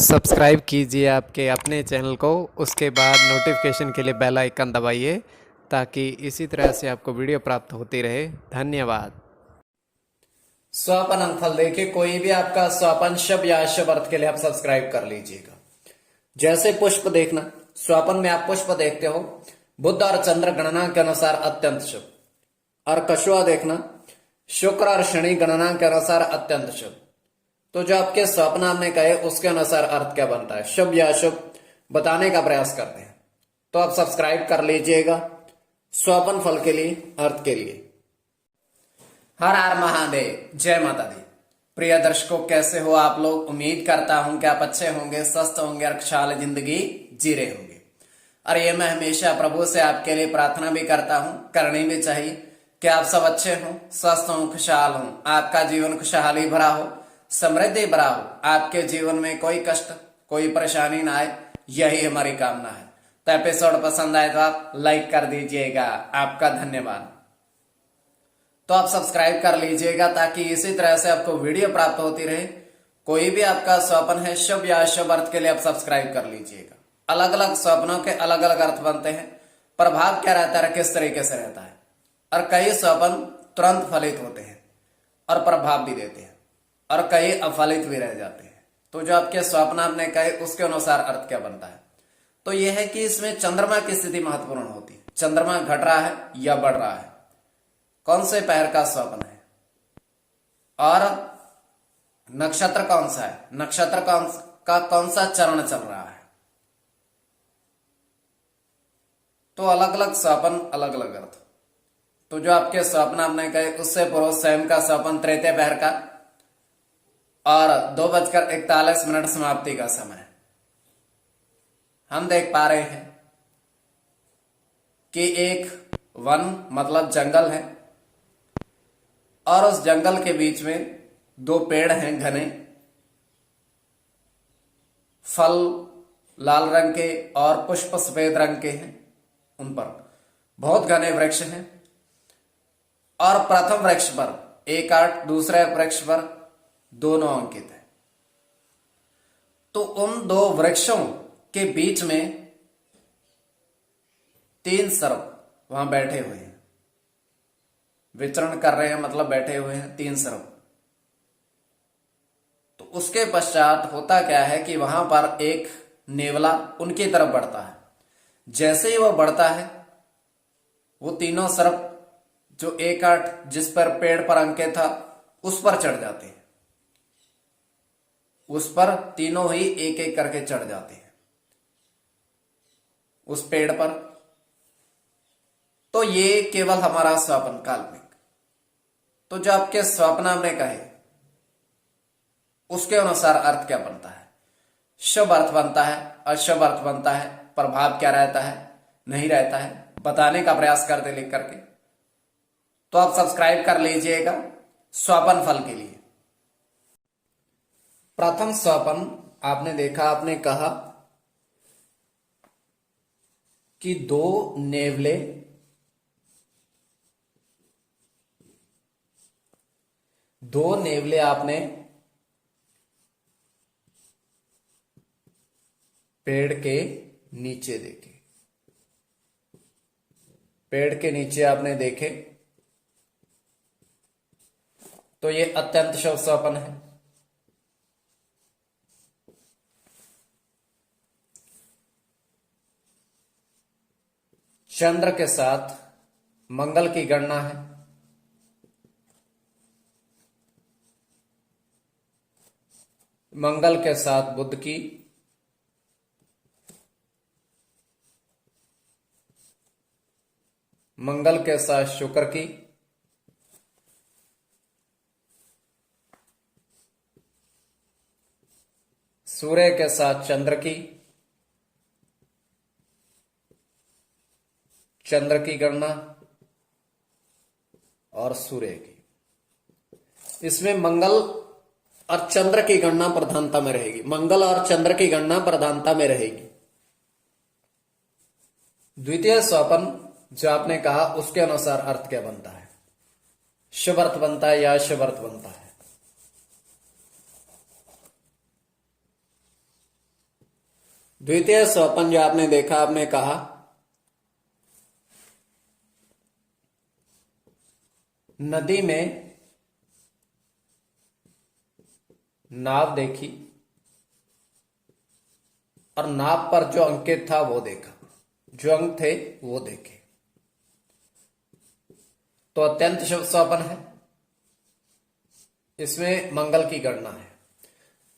Subscribe कीजिए आपके अपने चैनल को, उसके बाद नोटिफिकेशन के लिए बेल आइकन दबाइए ताकि इसी तरह से आपको वीडियो प्राप्त होती रहे। धन्यवाद। स्वपन अंकफल देखिए, कोई भी आपका स्वपन शब्द या शुभ अर्थ के लिए आप सब्सक्राइब कर लीजिएगा। जैसे पुष्प देखना, स्वपन में आप पुष्प देखते हो, बुध और चंद्र गणना के अनुसार अत्यंत शुभ। और कछुआ देखना, शुक्र और शनि गणना के अनुसार अत्यंत शुभ। तो जो आपके स्वप्न में कहे उसके अनुसार अर्थ क्या बनता है, शुभ या अशुभ, बताने का प्रयास करते हैं। तो आप सब्सक्राइब कर लीजिएगा स्वपन फल के लिए, अर्थ के लिए। हर हर महादेव, जय माता दी। प्रिय दर्शकों, कैसे हो आप लोग? उम्मीद करता हूं कि आप अच्छे होंगे, स्वस्थ होंगे और खुशहाल जिंदगी जी रहे होंगे। और ये मैं हमेशा प्रभु से आपके लिए प्रार्थना भी करता हूं, करनी भी चाहिए कि आप सब अच्छे हों, स्वस्थ हों, खुशहाल हों, आपका जीवन खुशहाली भरा हो, समृद्धि भरा हो, आपके जीवन में कोई कष्ट, कोई परेशानी ना आए, यही हमारी कामना है। तो एपिसोड पसंद आए तो आप लाइक कर दीजिएगा, आपका धन्यवाद। तो आप सब्सक्राइब कर लीजिएगा ताकि इसी तरह से आपको वीडियो प्राप्त होती रहे। कोई भी आपका स्वप्न है शुभ या अशुभ अर्थ के लिए आप सब्सक्राइब कर लीजिएगा। अलग अलग स्वप्नों के अलग अलग अर्थ बनते हैं, प्रभाव क्या रहता है, किस तरीके से रहता है। और कई स्वप्न तुरंत फलित होते हैं और प्रभाव भी देते हैं, और कई अफलित भी रह जाते हैं। तो जो आपके स्वप्न आपने कहे उसके अनुसार अर्थ क्या बनता है। तो यह है कि इसमें चंद्रमा की स्थिति महत्वपूर्ण होती है। चंद्रमा घट रहा है या बढ़ रहा है, कौन से पैर का स्वप्न है, और नक्षत्र कौन सा है, नक्षत्र का कौन सा चरण चल रहा है। तो अलग अलग स्वप्न, अलग अलग अर्थ। तो जो आपके स्वप्न आपने कहे उससे पूर्व स्वयं का स्वप्न तृतीय पहर का और 2:41 समाप्ति का समय हम देख पा रहे हैं कि एक वन मतलब जंगल है, और उस जंगल के बीच में दो पेड़ हैं घने, फल लाल रंग के और पुष्प सफेद रंग के हैं, उन पर बहुत घने वृक्ष हैं। और प्रथम वृक्ष पर 1-8, दूसरे वृक्ष पर 2-9 अंकित है। तो उन दो वृक्षों के बीच में 3 सर्प वहां बैठे हुए हैं, विचरण कर रहे हैं, मतलब बैठे हुए हैं 3 सर्प। तो उसके पश्चात होता क्या है कि वहां पर एक नेवला उनकी तरफ बढ़ता है। जैसे ही वह बढ़ता है, वो तीनों सर्प जो 1-8 जिस पर पेड़ पर अंकित था उस पर चढ़ जाते हैं। उस पर तीनों ही एक एक करके चढ़ जाते हैं उस पेड़ पर। तो ये केवल हमारा स्वप्न काल्पनिक। तो जो आपके स्वप्न हमने कहे उसके अनुसार अर्थ क्या बनता है, शुभ अर्थ बनता है, अशुभ अर्थ बनता है, प्रभाव क्या रहता है, नहीं रहता है, बताने का प्रयास करते लिख करके। तो आप सब्सक्राइब कर लीजिएगा स्वपन फल के लिए। प्रथम स्वपन आपने देखा, आपने कहा कि दो नेवले आपने पेड़ के नीचे देखे, पेड़ के नीचे आपने देखे। तो ये अत्यंत शुभ स्वप्न है। चंद्र के साथ मंगल की गणना है, मंगल के साथ बुध की, मंगल के साथ शुक्र की, सूर्य के साथ चंद्र की, चंद्र की गणना और सूर्य की। इसमें मंगल और चंद्र की गणना प्रधानता में रहेगी, मंगल और चंद्र की गणना प्रधानता में रहेगी। द्वितीय स्वपन जो आपने कहा उसके अनुसार अर्थ क्या बनता है, शुभ अर्थ बनता है या अशुभ अर्थ बनता है। द्वितीय स्वप्न जो आपने देखा, आपने कहा नदी में नाव देखी और नाव पर जो अंकित था वो देखा, जो अंक थे वो देखे, तो अत्यंत शुभ स्वप्न है। इसमें मंगल की गणना है।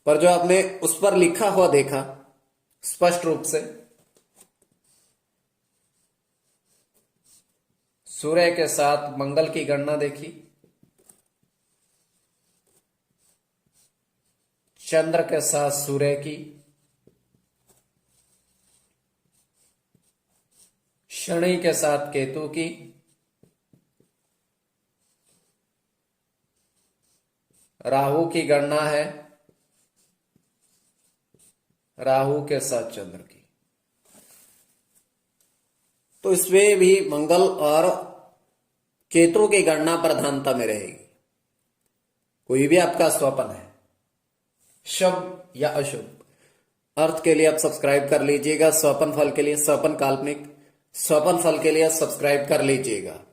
पर जो आपने उस पर लिखा हुआ देखा स्पष्ट रूप से, सूर्य के साथ मंगल की गणना देखी, चंद्र के साथ सूर्य की, शनि के साथ केतु की, राहु की गणना है, राहु के साथ चंद्र की। तो इसमें भी मंगल और केतु की गणना प्रधानता में रहेगी। कोई भी आपका स्वप्न है, शुभ या अशुभ, अर्थ के लिए आप सब्सक्राइब कर लीजिएगा। स्वप्न फल के लिए, स्वप्न काल्पनिक, स्वप्न फल के लिए सब्सक्राइब कर लीजिएगा।